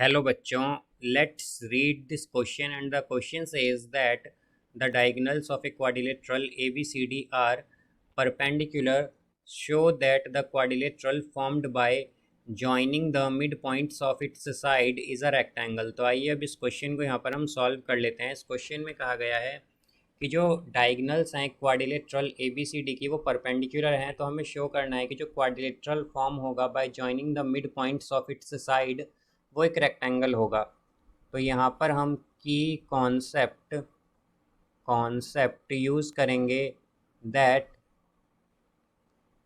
Hello बच्चों, let's read this question and the question says that the diagonals of a quadrilateral ABCD are perpendicular. Show that the quadrilateral formed by joining the midpoints of its side is a rectangle। तो आइए अब इस question को यहाँ पर हम solve कर लेते हैं। इस क्वेश्चन में कहा गया है कि जो डायगनल्स हैं क्वाड्रिलेटरल ABCD की वो परपेंडिकुलर हैं, तो हमें शो करना है कि जो क्वाड्रिलेटरल फॉर्म होगा bye joining the mid points of its side वो एक रेक्टेंगल होगा। तो यहाँ पर हम की कॉन्सेप्ट यूज़ करेंगे दैट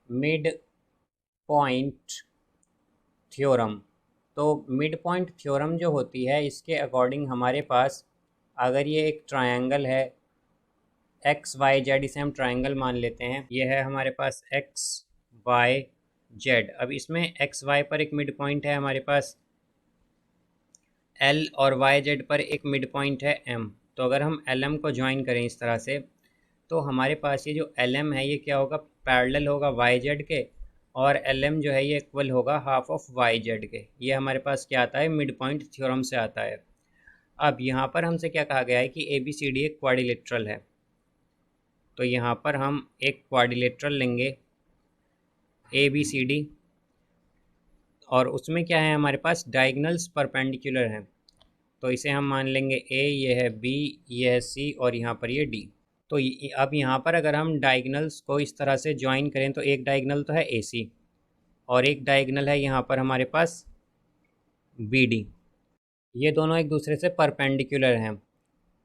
मिड पॉइंट थ्योरम। तो मिड पॉइंट थ्योरम जो होती है इसके अकॉर्डिंग हमारे पास अगर ये एक ट्रायंगल है एक्स वाई जेड, इसे हम ट्रायंगल मान लेते हैं। ये है हमारे पास एक्स वाई जेड। अब इसमें एक्स वाई पर एक मिड पॉइंट है हमारे पास एल और वाई जेड पर एक मिड पॉइंट है एम। तो अगर हम एल एम को ज्वाइन करें इस तरह से तो हमारे पास ये जो एल एम है ये क्या होगा, पैरेलल होगा वाई जेड के, और एल एम जो है ये इक्वल होगा हाफ ऑफ वाई जेड के। ये हमारे पास क्या आता है, मिड पॉइंट थ्योरम से आता है। अब यहाँ पर हमसे क्या कहा गया है कि ए बी सी डी एक क्वाड्रिलेटरल है। तो यहाँ पर हम एक क्वाड्रिलेटरल लेंगे ए बी सी डी, और उसमें क्या है हमारे पास डायगनल्स परपेंडिकुलर हैं। तो इसे हम मान लेंगे ए, ये है बी, ये है सी, और यहाँ पर ये डी। तो अब यहाँ पर अगर हम डायगनल्स को इस तरह से ज्वाइन करें तो एक डायगनल तो है ए सी और एक डायगनल है यहाँ पर हमारे पास बी डी। ये दोनों एक दूसरे से परपेंडिकुलर हैं।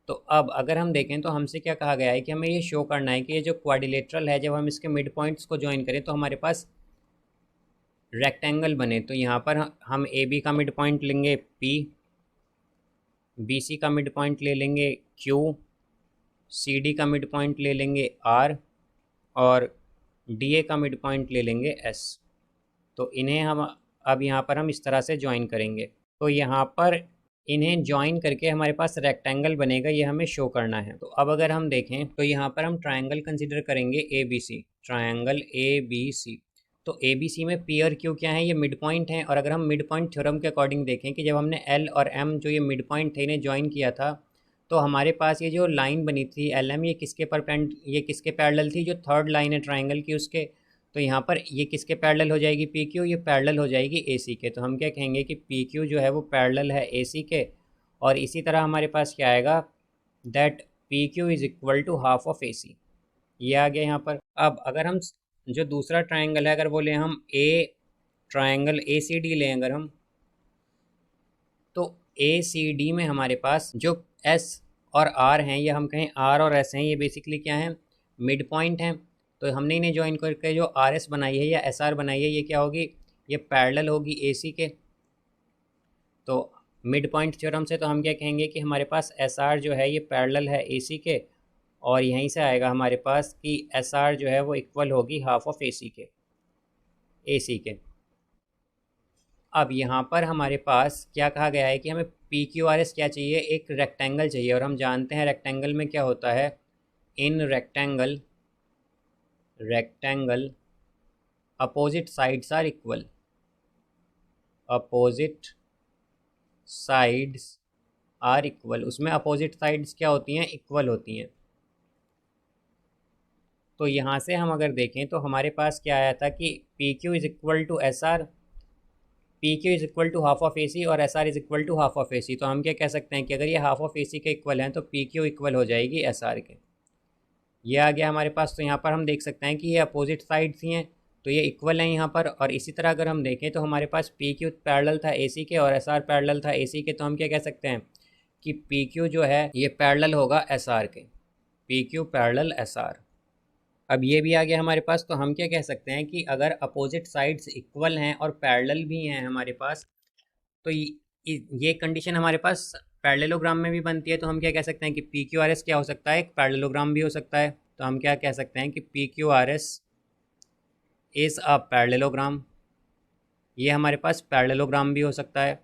तो अब अगर हम देखें तो हमसे क्या कहा गया है कि हमें ये शो करना है कि ये जो क्वाड्रिलेटरल है जब हम इसके मिड पॉइंट्स को ज्वाइन करें तो हमारे पास रेक्टेंगल बने। तो यहाँ पर हम ए बी का मिड पॉइंट लेंगे पी, बी सी का मिड पॉइंट ले लेंगे क्यू, सी डी का मिड पॉइंट ले लेंगे आर, और डी ए का मिड पॉइंट ले लेंगे एस। तो इन्हें हम अब यहाँ पर हम इस तरह से ज्वाइन करेंगे। तो यहाँ पर इन्हें ज्वाइन करके हमारे पास रेक्टेंगल बनेगा, ये हमें शो करना है। तो अब अगर हम देखें तो यहाँ पर हम ट्रायंगल कंसिडर करेंगे A B C, triangle A B C. तो ए बी सी में पी और क्यू क्या है, ये मिड पॉइंट हैं। और अगर हम मिड पॉइंट थ्योरम के अकॉर्डिंग देखें कि जब हमने एल और एम जो ये मिड पॉइंट थे इन्हें ज्वाइन किया था तो हमारे पास ये जो लाइन बनी थी एल एम, ये किसके पैरेलल थी, जो थर्ड लाइन है ट्रायंगल की उसके। तो यहाँ पर ये किसके पैरेलल हो जाएगी, पी क्यू, ये पैरेलल हो जाएगी ए सी के। तो हम क्या कहेंगे कि पी क्यू जो है वो पैरेलल है ए सी के। और इसी तरह हमारे पास क्या आएगा, that P Q is equal to half of A C. ये आ गया यहाँ पर। अब अगर हम जो दूसरा ट्रायंगल है अगर वो लें हम ए, ट्रायंगल ए सी डी लें अगर हम, तो ए सी डी में हमारे पास जो एस और आर हैं, या हम कहें आर और एस हैं, ये बेसिकली क्या हैं, मिड पॉइंट हैं। तो हमने इन्हें ज्वाइन करके जो आर एस बनाई है या एस आर बनाई है, ये क्या होगी, ये पैरेलल होगी ए सी के। तो मिड पॉइंट थ्योरम से तो हम क्या कहेंगे कि हमारे पास एस आर जो है ये पैरेलल है ए सी के, और यहीं से आएगा हमारे पास कि एस आर जो है वो इक्वल होगी हाफ ऑफ ए सी के, ए सी के। अब यहाँ पर हमारे पास क्या कहा गया है कि हमें पी क्यू आर एस क्या चाहिए, एक रेक्टेंगल चाहिए। और हम जानते हैं रेक्टेंगल में क्या होता है, in rectangle opposite sides are equal, opposite sides are equal. उसमें अपोजिट साइड्स क्या होती हैं, इक्वल होती हैं। तो यहाँ से हम अगर देखें तो हमारे पास क्या आया था कि P Q is equal to S R, P Q is equal to half of A C, और S R is equal to half of A C. तो हम क्या कह सकते हैं कि अगर ये हाफ ऑफ ए सी के इक्वल हैं तो पी क्यू इक्वल हो जाएगी एस आर के। ये आ गया हमारे पास। तो यहाँ पर हम देख सकते हैं कि ये अपोजिट साइड्स ही हैं तो ये इक्वल हैं यहाँ पर। और इसी तरह अगर हम देखें तो हमारे पास पी क्यू पैरेलल था ए सी के और एस आर पैरेलल था ए सी के। तो हम क्या कह सकते हैं कि पी क्यू जो है ये पैरेलल होगा एस आर के, P Q parallel S R. अब ये भी आ गया हमारे पास। तो हम क्या कह सकते हैं कि अगर अपोजिट साइड्स इक्वल हैं और पैरेलल भी हैं हमारे पास, तो ये कंडीशन हमारे पास पैरेललोग्राम में भी बनती है। तो हम क्या कह सकते हैं कि पी क्यू आर एस क्या हो सकता है, एक पैरेललोग्राम भी हो सकता है। तो हम क्या कह सकते हैं कि P Q R S is a parallelogram. ये हमारे पास पैरेललोग्राम भी हो सकता है।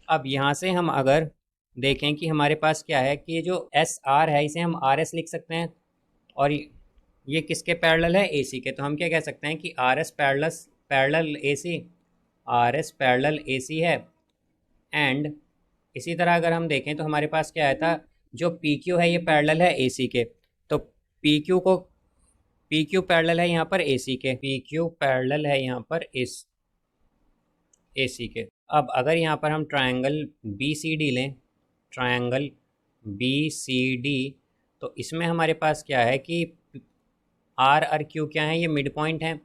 अब यहाँ से हम अगर देखें कि हमारे पास क्या है कि ये जो एस आर है इसे हम आर एस लिख सकते हैं, और ये किसके पैरेलल है, ए सी के। तो हम क्या कह सकते हैं कि R S parallel A C, R S parallel A C है, एंड इसी तरह अगर हम देखें तो हमारे पास क्या आया था, जो पी क्यू है ये पैरेलल है ए सी के, तो पी क्यू को पी क्यू पैरेलल है यहाँ पर ए सी के, पी क्यू पैरेलल है यहाँ पर इस ए सी के। अब अगर यहाँ पर हम ट्रायंगल बी सी डी लें, ट्रायंगल बी सी डी, तो इसमें हमारे पास क्या है कि आर और क्यू क्या है, ये मिड पॉइंट है,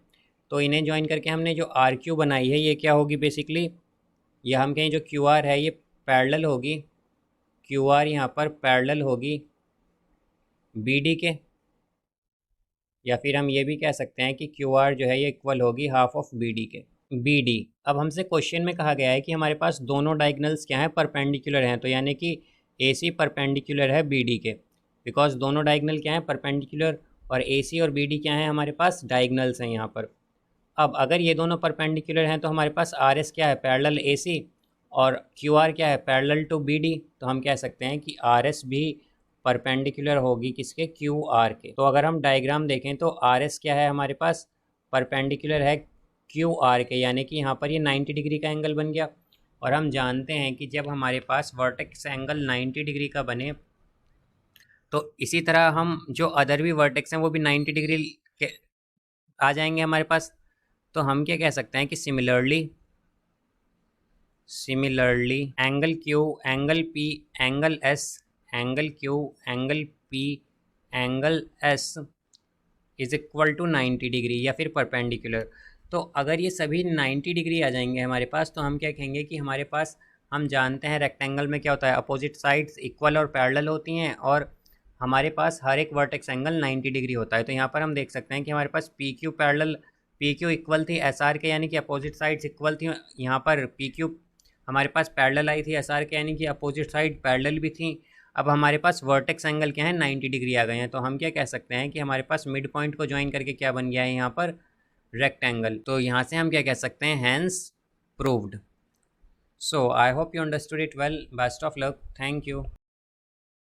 तो इन्हें ज्वाइन करके हमने जो आर क्यू बनाई है ये क्या होगी बेसिकली, या हम कहें जो क्यू आर है ये पैरेलल होगी, क्यू आर यहाँ पर पैरेलल होगी बी डी के, या फिर हम ये भी कह सकते हैं कि क्यू आर जो है ये इक्वल होगी हाफ ऑफ बी डी के, बी डी। अब हमसे क्वेश्चन में कहा गया है कि हमारे पास दोनों डायगनल्स क्या हैं, परपेंडिकुलर हैं, तो यानी कि ए सी परपेंडिकुलर है बी डी के, बिकॉज दोनों डायगनल क्या हैं, परपेंडिकुलर, और ए सी और बी डी क्या है, हमारे पास डायगनल्स हैं यहाँ पर। अब अगर ये दोनों परपेंडिकुलर हैं तो हमारे पास आर एस क्या है, पैरेलल ए सी, और क्यू आर क्या है, पैरेलल टू बी डी, तो हम कह सकते हैं कि आर एस भी परपेंडिकुलर होगी किसके, क्यू आर के। तो अगर हम डायग्राम देखें तो आर एस क्या है हमारे पास, परपेंडिकुलर है क्यू आर के, यानी कि यहाँ पर ये 90 डिग्री का एंगल बन गया। और हम जानते हैं कि जब हमारे पास वर्टेक्स एंगल 90 डिग्री का बने तो इसी तरह हम जो अदर भी वर्टेक्स हैं वो भी 90 डिग्री के आ जाएंगे हमारे पास। तो हम क्या कह सकते हैं कि similarly angle Q, angle P, angle S, angle Q, angle P, angle S is equal to 90 degree या फिर परपेंडिकुलर। तो अगर ये सभी 90 डिग्री आ जाएंगे हमारे पास तो हम क्या कहेंगे कि हमारे पास, हम जानते हैं रेक्टेंगल में क्या होता है, अपोजिट साइड्स इक्वल और पैरेलल होती हैं, और हमारे पास हर एक वर्टेक्स एंगल 90 डिग्री होता है। तो यहाँ पर हम देख सकते हैं कि हमारे पास P Q parallel, P Q equal थी एस आर के, यानी कि अपोजिट साइड्स इक्वल थी। यहाँ पर पी क्यू हमारे पास पैरेलल आई थी एस आर के, यानी कि अपोजिट साइड पैरेलल भी थी। अब हमारे पास वर्टेक्स एंगल क्या है, 90 डिग्री आ गए हैं, तो हम क्या कह सकते हैं कि हमारे पास मिड पॉइंट को ज्वाइन करके क्या बन गया है यहाँ पर, रेक्टेंगल। तो यहाँ से हम क्या कह सकते हैं, hence proved. So I hope you understood it well, best of luck, thank you.